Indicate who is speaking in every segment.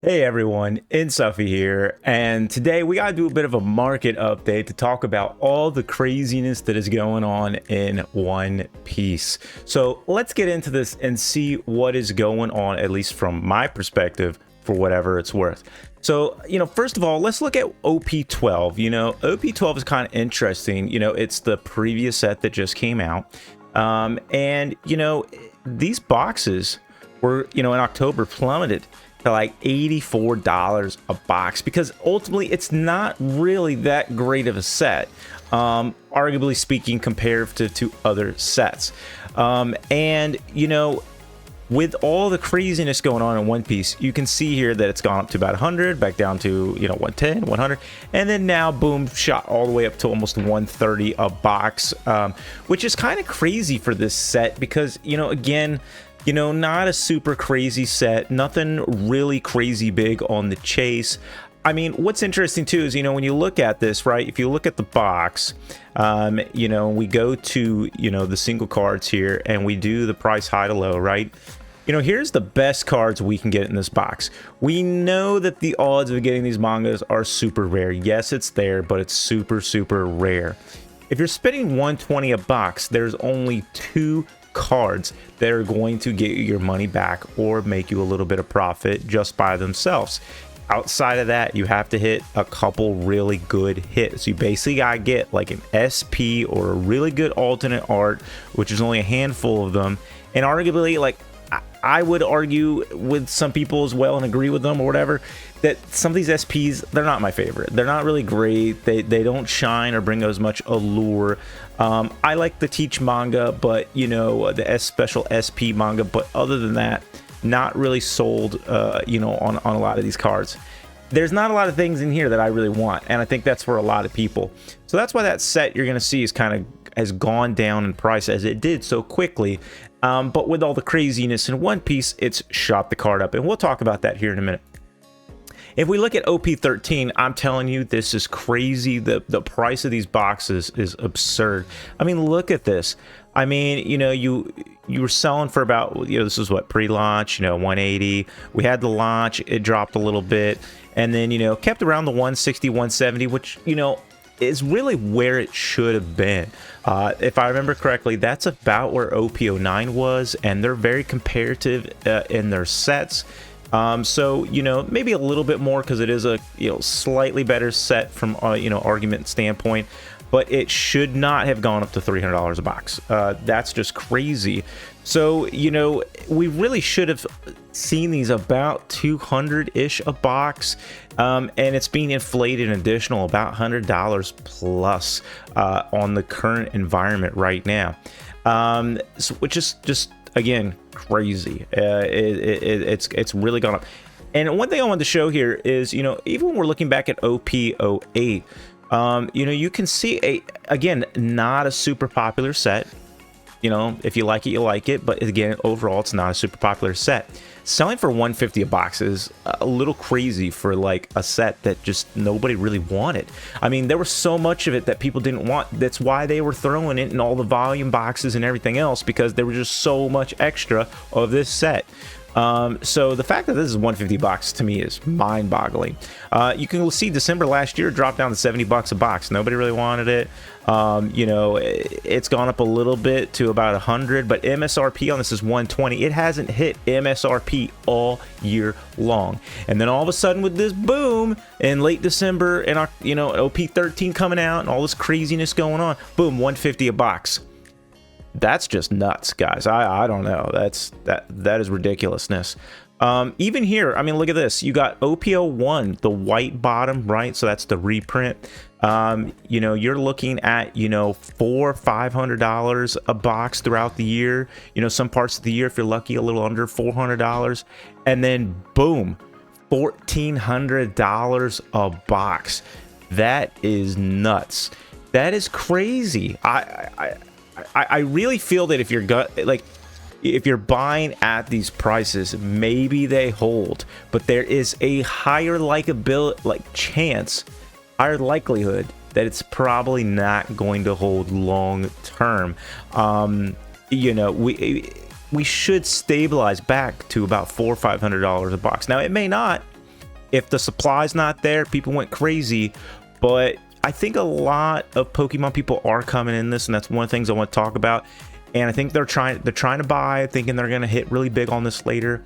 Speaker 1: Hey everyone, Insuffy here, and today we gotta do a bit of a market update to talk about all the craziness that is going on in One Piece. So let's get into this and see what is going on, at least from my perspective, for whatever it's worth. So, first of all, let's look at OP12. OP12 is kind of interesting. It's the previous set that just came out. These boxes were, in October plummeted to like $84 a box because ultimately it's not really that great of a set, arguably speaking, compared to other sets. With all the craziness going on in One Piece, you can see here that it's gone up to about 100, back down to 110, 100, and then now boom, shot all the way up to almost 130 a box, which is kind of crazy for this set because again, not a super crazy set, nothing really crazy big on the chase. I mean, what's interesting too is, when you look at this, right, if you look at the box, we go to, the single cards here and we do the price high to low, right? Here's the best cards we can get in this box. We know that the odds of getting these mangas are super rare. Yes, it's there, but it's super, super rare. If you're spending 120 a box, there's only 2 cards that are going to get you your money back or make you a little bit of profit just by themselves. Outside of that, you have to hit a couple really good hits. You basically gotta get like an SP or a really good alternate art, which is only a handful of them, and arguably, like, I would argue with some people as well and agree with them or whatever, that some of these SPs, they're not my favorite. They're not really great. They don't shine or bring as much allure. I like the Teach manga, but the special SP manga, but other than that, not really sold on a lot of these cards. There's not a lot of things in here that I really want, and I think that's for a lot of people. So that's why that set you're gonna see is has gone down in price as it did so quickly. But with all the craziness in One Piece, it's shot the card up, and we'll talk about that here in a minute. If we look at OP13, I'm telling you, this is crazy. The price of these boxes is absurd. I mean, look at this. I mean, you were selling for about, this is what, pre-launch, 180. We had the launch, it dropped a little bit, and then, kept around the 160, 170, which, is really where it should have been. If I remember correctly, that's about where OP09 was, and they're very comparative in their sets. So maybe a little bit more because it is a slightly better set from argument standpoint, but it should not have gone up to $300 a box. That's just crazy. So we really should have seen these about 200-ish a box, and it's being inflated an additional about $100 plus on the current environment right now, which is just, again, crazy. It's really gone up. And one thing I wanted to show here is, even when we're looking back at OP08, you can see again, not a super popular set. If you like it, you like it, but again, overall, it's not a super popular set. Selling for 150 a box is a little crazy for like a set that just nobody really wanted. I mean, there was so much of it that people didn't want. That's why they were throwing it in all the volume boxes and everything else, because there was just so much extra of this set. So the fact that this is 150 bucks to me is mind-boggling. You can see December last year dropped down to 70 bucks a box. Nobody really wanted it. It's gone up a little bit to about 100, but MSRP on this is 120. It hasn't hit MSRP all year long, and then all of a sudden, with this boom in late December and OP13 coming out and all this craziness going on, boom, 150 a box. That's just nuts, guys. I don't know. That is ridiculousness. Even here, I mean, look at this. You got OP01, the white bottom, right? So that's the reprint. You're looking at, $400-500 a box throughout the year. Some parts of the year, if you're lucky, a little under $400, and then boom, $1,400 a box. That is nuts. That is crazy. I really feel that if you're buying at these prices, maybe they hold, but there is a higher higher likelihood that it's probably not going to hold long term. We should stabilize back to about $400-500 a box. Now, it may not. if the supply's not there, people went crazy. But I think a lot of Pokemon people are coming in this, and that's one of the things I want to talk about. And I think they're trying to buy, thinking they're going to hit really big on this later.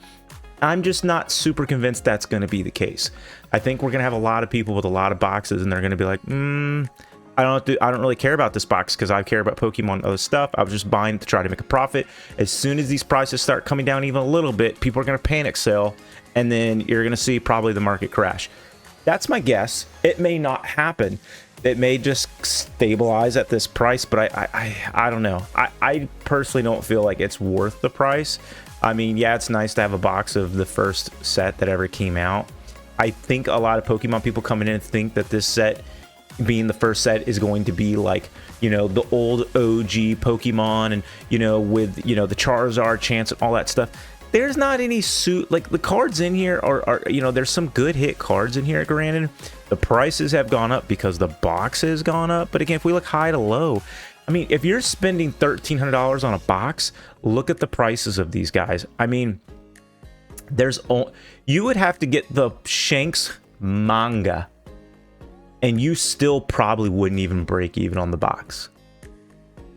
Speaker 1: I'm just not super convinced that's going to be the case. I think we're going to have a lot of people with a lot of boxes, and they're going to be like, I don't really care about this box because I care about Pokemon and other stuff. I was just buying to try to make a profit. As soon as these prices start coming down even a little bit, people are going to panic sell, and then you're going to see probably the market crash. That's my guess. It may not happen. It may just stabilize at this price, but I don't know. I personally don't feel like it's worth the price. I mean, yeah, it's nice to have a box of the first set that ever came out. I think a lot of Pokemon people coming in think that this set, being the first set, is going to be like, you know, the old OG Pokemon, and, you know, with, you know, the Charizard chance and all that stuff. There's not any like the cards in here are, you know, there's some good hit cards in here, granted. The prices have gone up because the box has gone up. But again, if we look high to low, I mean, if you're spending $1,300 on a box, look at the prices of these guys. I mean, you would have to get the Shanks manga, and you still probably wouldn't even break even on the box.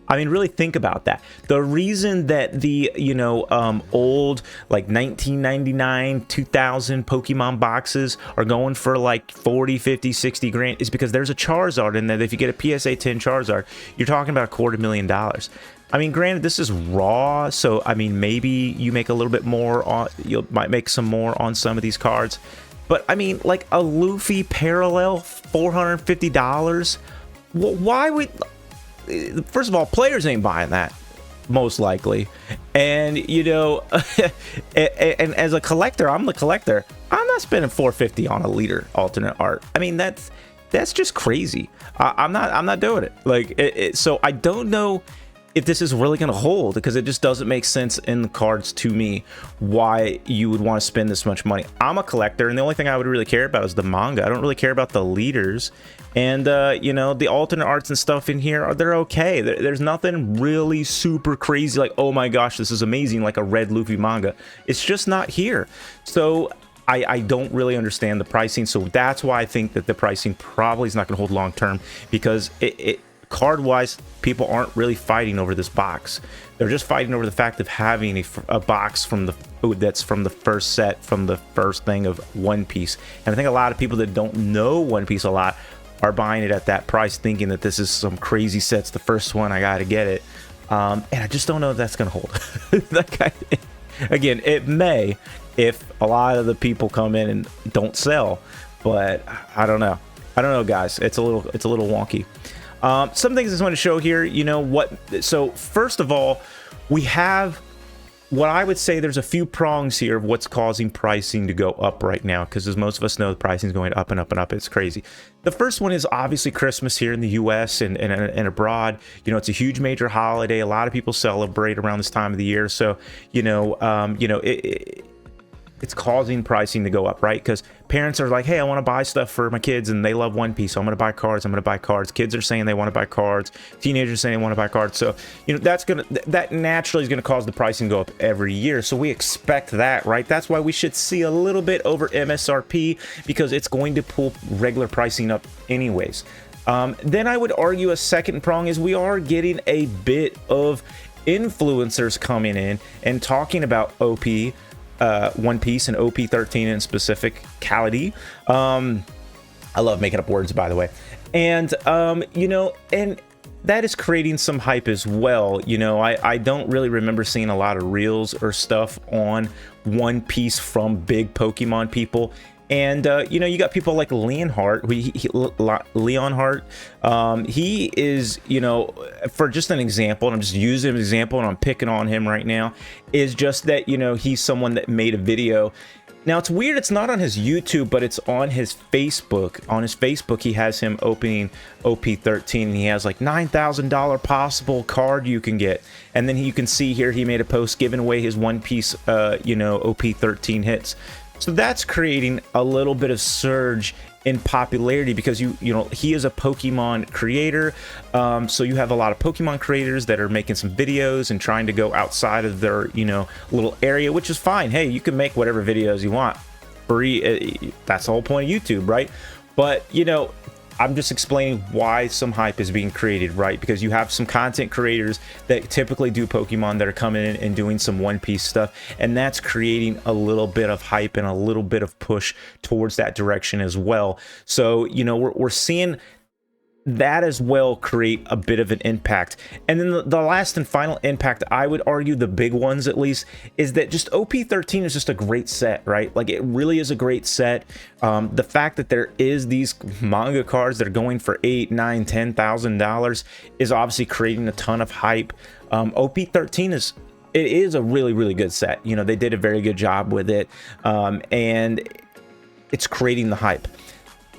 Speaker 1: I mean, really think about that. The reason that the, you know, old, like 1999, 2000 Pokemon boxes are going for like 40, 50, 60 grand is because there's a Charizard in there. If you get a PSA 10 Charizard, you're talking about $250,000. I mean, granted, this is raw, so I mean, maybe you make a little bit more on, you might make some more on some of these cards. But I mean, like a Luffy parallel, $450. Why would... First of all, players ain't buying that, most likely. And, you know, and as a collector, I'm the collector. I'm not spending $450 on a leader alternate art. I mean, that's just crazy. I'm not doing it. Like, so I don't know if this is really going to hold, because it just doesn't make sense in the cards to me why you would want to spend this much money. I'm a collector, and the only thing I would really care about is the manga. I don't really care about the leaders. And, you know, the alternate arts and stuff in here, they're okay. There's nothing really super crazy like, oh my gosh, this is amazing, like a red Luffy manga. It's just not here. So I don't really understand the pricing. So that's why I think that the pricing probably is not going to hold long term, because card-wise, people aren't really fighting over this box. They're just fighting over the fact of having a box that's from the first set, from the first thing of One Piece. And I think a lot of people that don't know One Piece a lot are buying it at that price, thinking that this is some crazy set's the first one, I gotta get it. And I just don't know if that's gonna hold. Again, it may, if a lot of the people come in and don't sell, but I don't know. Guys. It's a little wonky. Some things I just want to show here, you know what? So first of all, we have what I would say, there's a few prongs here of what's causing pricing to go up right now, because as most of us know, the pricing is going up and up and up. It's crazy. The first one is obviously Christmas here in the US and abroad. You know, it's a huge major holiday. A lot of people celebrate around this time of the year. So, it's causing pricing to go up, right? Because parents are like, hey, I want to buy stuff for my kids, and they love One Piece, so I'm going to buy cards. Kids are saying they want to buy cards. Teenagers are saying they want to buy cards. So, you know, that naturally is going to cause the pricing to go up every year. So we expect that, right? That's why we should see a little bit over MSRP, because it's going to pull regular pricing up anyways. Then I would argue a second prong is we are getting a bit of influencers coming in and talking about OP, One Piece and OP13 in specificality. I love making up words, by the way. And you know, and that is creating some hype as well. You know, I don't really remember seeing a lot of reels or stuff on One Piece from big Pokemon people. And you know, you got people like Leonhardt. Leonhardt. He is, you know, for just an example, and I'm just using an example, and I'm picking on him right now, is just that, you know, he's someone that made a video. Now it's weird, it's not on his YouTube, but it's on his Facebook. On his Facebook, he has him opening OP13, and he has like $9,000 possible card you can get. And then you can see here, he made a post giving away his One Piece, you know, OP13 hits. So that's creating a little bit of surge in popularity, because you know, he is a Pokemon creator. So you have a lot of Pokemon creators that are making some videos and trying to go outside of their, you know, little area, which is fine. Hey, you can make whatever videos you want. free. That's the whole point of YouTube, right? But, you know, I'm just explaining why some hype is being created, right? Because you have some content creators that typically do Pokemon that are coming in and doing some One Piece stuff, and that's creating a little bit of hype and a little bit of push towards that direction as well. So, you know, we're seeing that as well create a bit of an impact. And then the last and final impact, I would argue the big ones at least, is that just OP13 is just a great set, right? Like, it really is a great set. The fact that there is these manga cards that are going for $8,000, $9,000, $10,000 is obviously creating a ton of hype. OP13 is a really, really good set. You know, they did a very good job with it, and it's creating the hype.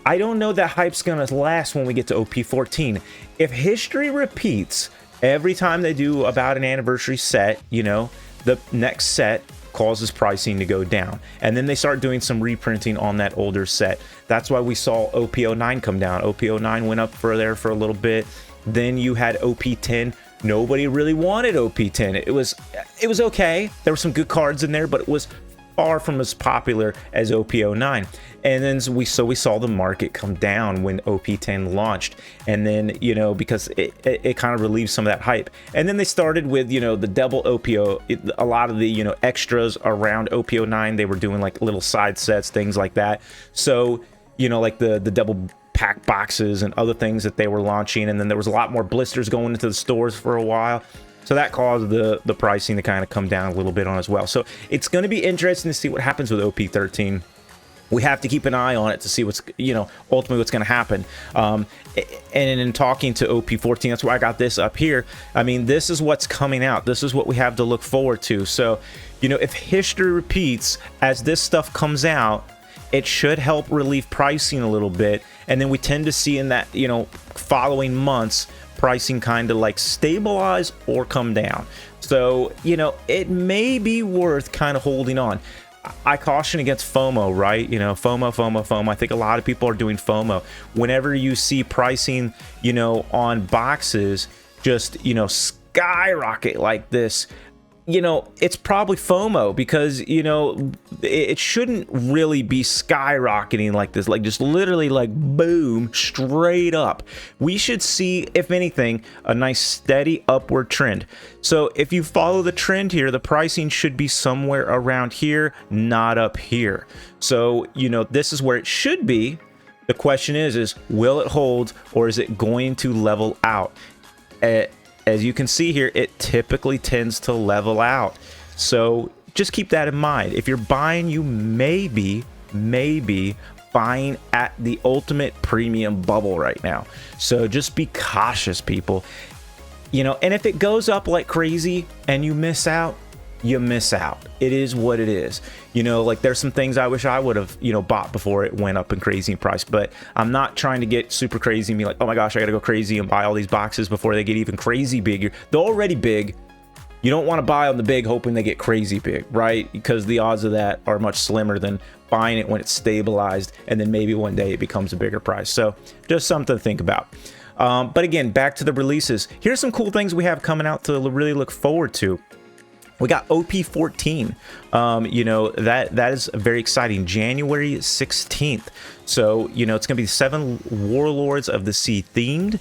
Speaker 1: I don't know that hype's gonna last when we get to OP14. If history repeats every time they do about an anniversary set, you know, the next set causes pricing to go down, and then they start doing some reprinting on that older set. That's why we saw OP09 come down. OP09 went up for there for a little bit. Then you had OP10. Nobody really wanted OP10. It was okay. There were some good cards in there, but it was far from as popular as OP09. And then we saw the market come down when OP10 launched, and then, you know, because it kind of relieved some of that hype. And then they started with, you know, the double OPO, a lot of the, you know, extras around OP09. They were doing like little side sets, things like that. So, you know, like the double pack boxes and other things that they were launching. And then there was a lot more blisters going into the stores for a while. So that caused the pricing to kind of come down a little bit on as well. So it's going to be interesting to see what happens with OP13. We have to keep an eye on it to see what's, you know, ultimately what's going to happen. And in talking to OP14, that's why I got this up here. I mean, this is what's coming out. This is what we have to look forward to. So, you know, if history repeats as this stuff comes out, it should help relieve pricing a little bit. And then we tend to see in that, you know, following months, pricing kind of like stabilize or come down. So, you know, it may be worth kind of holding on. I caution against FOMO, right? You know, FOMO. I think a lot of people are doing FOMO. Whenever you see pricing, you know, on boxes just, you know, skyrocket like this, you know, it's probably FOMO, because, you know, it shouldn't really be skyrocketing like this, like just literally like boom, straight up. We should see, if anything, a nice steady upward trend. So if you follow the trend here, the pricing should be somewhere around here, not up here. So, you know, this is where it should be. The question is will it hold, or is it going to level out? As you can see here, it typically tends to level out. So just keep that in mind. If you're buying, you may be buying at the ultimate premium bubble right now. So just be cautious, people. You know, and if it goes up like crazy and you miss out, you miss out. It is what it is. You know, like there's some things I wish I would have, you know, bought before it went up in crazy in price, but I'm not trying to get super crazy and be like, oh my gosh, I gotta go crazy and buy all these boxes before they get even crazy bigger. They're already big. You don't want to buy on the big hoping they get crazy big, right? Because the odds of that are much slimmer than buying it when it's stabilized and then maybe one day it becomes a bigger price. So just something to think about. But again, back to the releases. Here's some cool things we have coming out to really look forward to. We got OP14, you know, that is very exciting. January 16th. So, you know, it's going to be 7 Warlords of the Sea themed.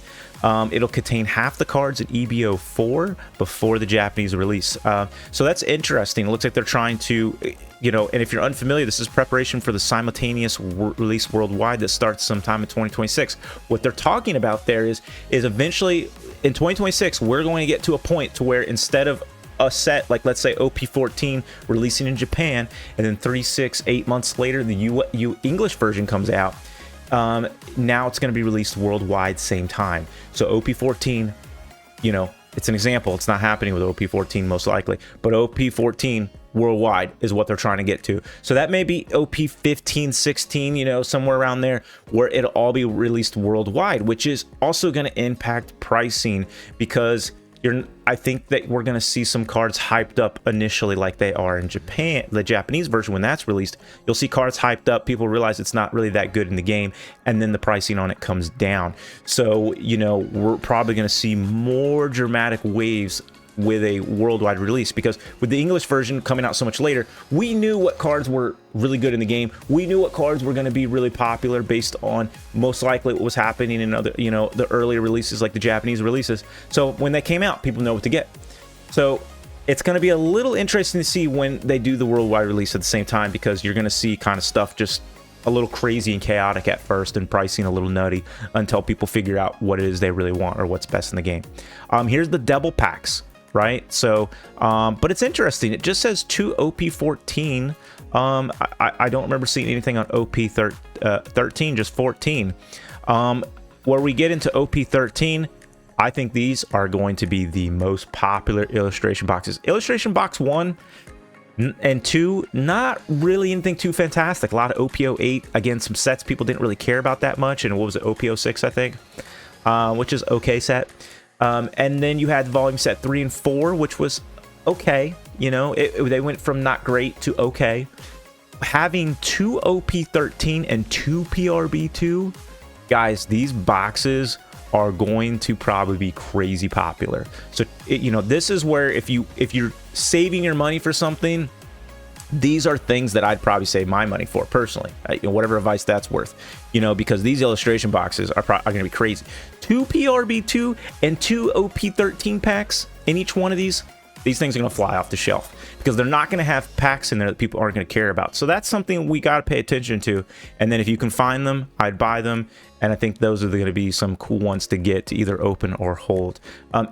Speaker 1: It'll contain half the cards at EBO 4 before the Japanese release. So that's interesting. It looks like they're trying to, you know, and if you're unfamiliar, this is preparation for the simultaneous release worldwide that starts sometime in 2026. What they're talking about there is eventually in 2026, we're going to get to a point to where instead of a set like, let's say, OP14 releasing in Japan, and then 3, 6, 8 months later the English version comes out, now it's going to be released worldwide same time. So OP14, you know, it's an example. It's not happening with OP14 most likely, but OP14 worldwide is what they're trying to get to. So that may be OP15, 16, you know, somewhere around there, where it'll all be released worldwide, which is also going to impact pricing, because I think that we're going to see some cards hyped up initially like they are in Japan. The Japanese version, when that's released, you'll see cards hyped up. People realize it's not really that good in the game, and then the pricing on it comes down. So, you know, we're probably going to see more dramatic waves with a worldwide release, because with the English version coming out so much later, we knew what cards were really good in the game. We knew what cards were going to be really popular based on most likely what was happening in other, you know, the earlier releases like the Japanese releases. So when they came out, people know what to get. So it's going to be a little interesting to see when they do the worldwide release at the same time, because you're going to see kind of stuff just a little crazy and chaotic at first, and pricing a little nutty until people figure out what it is they really want or what's best in the game. Here's the double packs, right? So, but it's interesting. It just says 2 OP14. I don't remember seeing anything on OP13, just 14. Where we get into OP13, I think these are going to be the most popular illustration boxes. Illustration box 1 and 2, not really anything too fantastic. A lot of OP08. Again, some sets people didn't really care about that much. And what was it, OP06, I think, which is okay set. And then you had volume set 3 and 4, which was okay. You know, they went from not great to okay. Having 2 OP13 and 2 PRB2, guys, these boxes are going to probably be crazy popular. So you know, this is where if you're saving your money for something, these are things that I'd probably save my money for personally. You know, whatever advice that's worth, you know, because these illustration boxes are going to be crazy. 2 PRB2 and 2 OP13 packs in each one of these things are going to fly off the shelf, because they're not going to have packs in there that people aren't going to care about. So that's something we got to pay attention to. And then if you can find them, I'd buy them. And I think those are going to be some cool ones to get to either open or hold.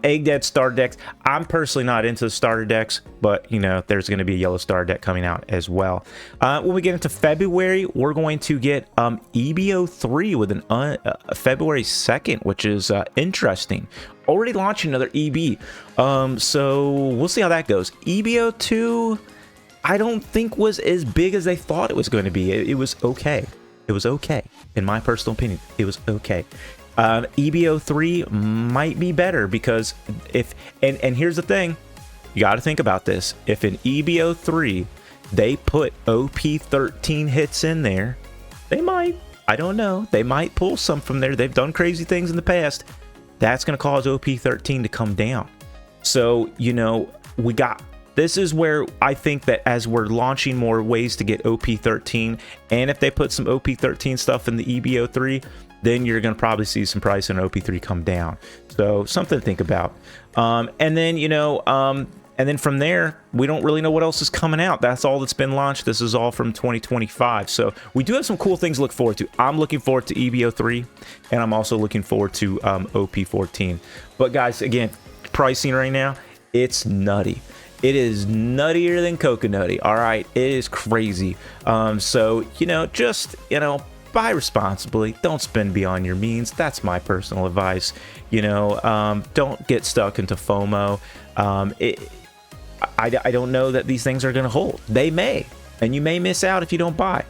Speaker 1: Egg Dead starter decks. I'm personally not into the starter decks, but you know, there's going to be a yellow starter deck coming out as well. When we get into February, we're going to get EBO3 with an February 2nd, which is interesting. Already launching another EB. So we'll see how that goes. EBO2, I don't think was as big as they thought it was going to be. It was okay. It was okay. In my personal opinion, it was okay. EBO3 might be better, because if, and here's the thing, you got to think about this. If in EBO3 they put OP13 hits in there, they might, I don't know, they might pull some from there. They've done crazy things in the past. That's going to cause OP13 to come down. So, you know, this is where I think that as we're launching more ways to get OP13, and if they put some OP13 stuff in the EBO3, then you're going to probably see some price in OP3 come down. So something to think about. And then, you know, and then from there, we don't really know what else is coming out. That's all that's been launched. This is all from 2025. So we do have some cool things to look forward to. I'm looking forward to EBO3, and I'm also looking forward to OP14. But guys, again, pricing right now, it's nutty. It is nuttier than coconutty. All right, it is crazy. So, you know, just, you know, buy responsibly. Don't spend beyond your means. That's my personal advice. You know, don't get stuck into FOMO. I don't know that these things are going to hold. They may, and you may miss out if you don't buy.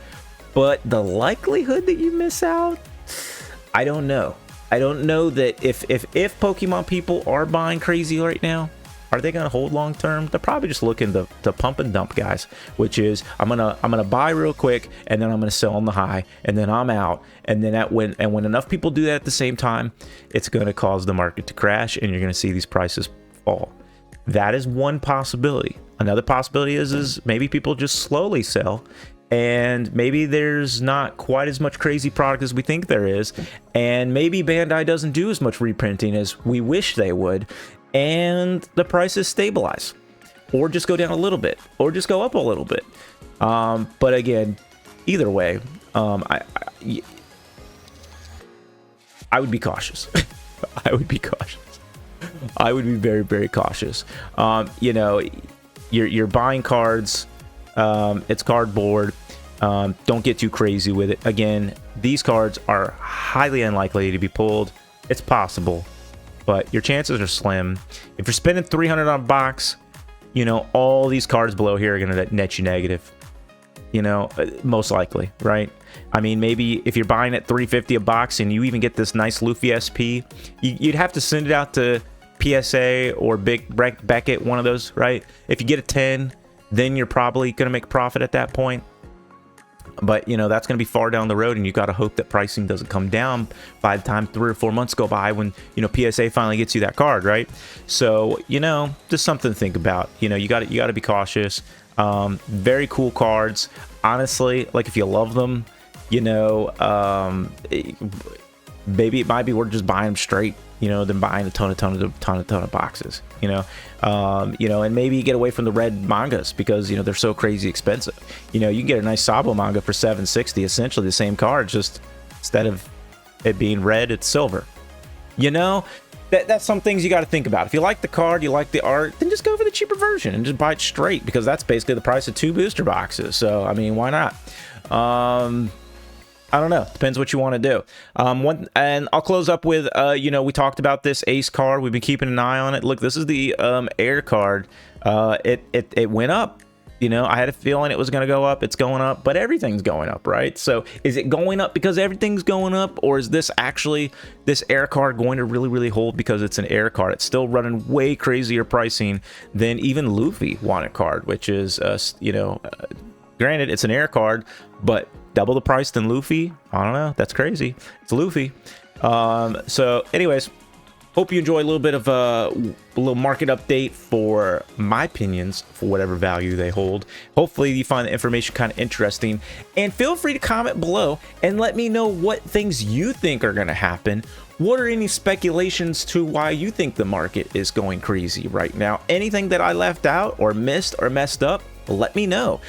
Speaker 1: But the likelihood that you miss out, I don't know. I don't know that if Pokemon people are buying crazy right now, are they going to hold long term? They're probably just looking to pump and dump, guys, which is I'm gonna buy real quick, and then I'm gonna sell on the high, and then I'm out. And then when enough people do that at the same time, it's going to cause the market to crash, and you're going to see these prices fall. That is one possibility. Another possibility is maybe people just slowly sell, and maybe there's not quite as much crazy product as we think there is, and maybe Bandai doesn't do as much reprinting as we wish they would, and the prices stabilize, or just go down a little bit, or just go up a little bit. But again, either way, I would be cautious. I would be cautious. I would be very, very cautious. You know, you're buying cards. It's cardboard. Don't get too crazy with it. Again, these cards are highly unlikely to be pulled. It's possible, but your chances are slim. If you're spending $300 on a box, you know, all these cards below here are going to net you negative. You know, most likely, right? I mean, maybe if you're buying at $350 a box and you even get this nice Luffy SP, you'd have to send it out to PSA or Big Beckett, one of those, right? If you get a 10, then you're probably going to make a profit at that point. But you know, that's going to be far down the road, and you got to hope that pricing doesn't come down by the time 3 or 4 months go by when, you know, PSA finally gets you that card, right? So, you know, just something to think about. You know, you got to be cautious. Very cool cards, honestly. Like, if you love them, you know, maybe it might be worth just buying them straight, you know, than buying a ton of boxes, you know, and maybe you get away from the red mangas because, you know, they're so crazy expensive. You know, you can get a nice Sabo manga for $760, essentially the same card, just instead of it being red, it's silver. You know, that's some things you got to think about. If you like the card, you like the art, then just go for the cheaper version and just buy it straight, because that's basically the price of 2 booster boxes. So, I mean, why not? I don't know. Depends what you want to do. And I'll close up with, you know, we talked about this Ace card. We've been keeping an eye on it. Look, this is the Air card. It went up. You know, I had a feeling it was going to go up. It's going up, but everything's going up, right? So is it going up because everything's going up, or is this actually, this Air card, going to really hold because it's an Air card? It's still running way crazier pricing than even Luffy wanted card, which is, you know, granted, it's an Air card, but double the price than Luffy. I don't know. That's crazy. It's Luffy. So anyways, hope you enjoy a little bit of a little market update for my opinions for whatever value they hold. Hopefully you find the information kind of interesting, and feel free to comment below and let me know what things you think are going to happen. What are any speculations to why you think the market is going crazy right now? Anything that I left out or missed or messed up, let me know,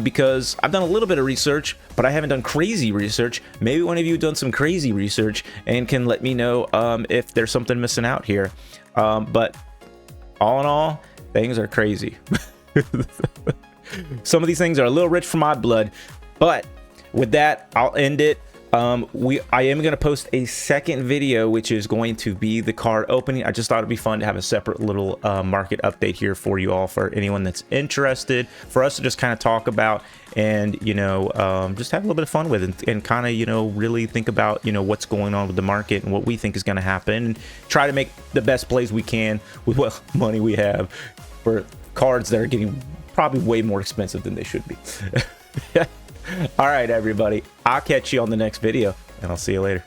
Speaker 1: because I've done a little bit of research, but I haven't done crazy research. Maybe one of you have done some crazy research and can let me know if there's something missing out here. But all in all, things are crazy. Some of these things are a little rich for my blood, but with that, I'll end it. I am going to post a second video, which is going to be the card opening. I just thought it'd be fun to have a separate little market update here for you all, for anyone that's interested, for us to just kind of talk about and, you know, just have a little bit of fun with it, and kind of, you know, really think about, you know, what's going on with the market and what we think is going to happen, and try to make the best plays we can with what money we have for cards that are getting probably way more expensive than they should be. All right, everybody, I'll catch you on the next video, and I'll see you later.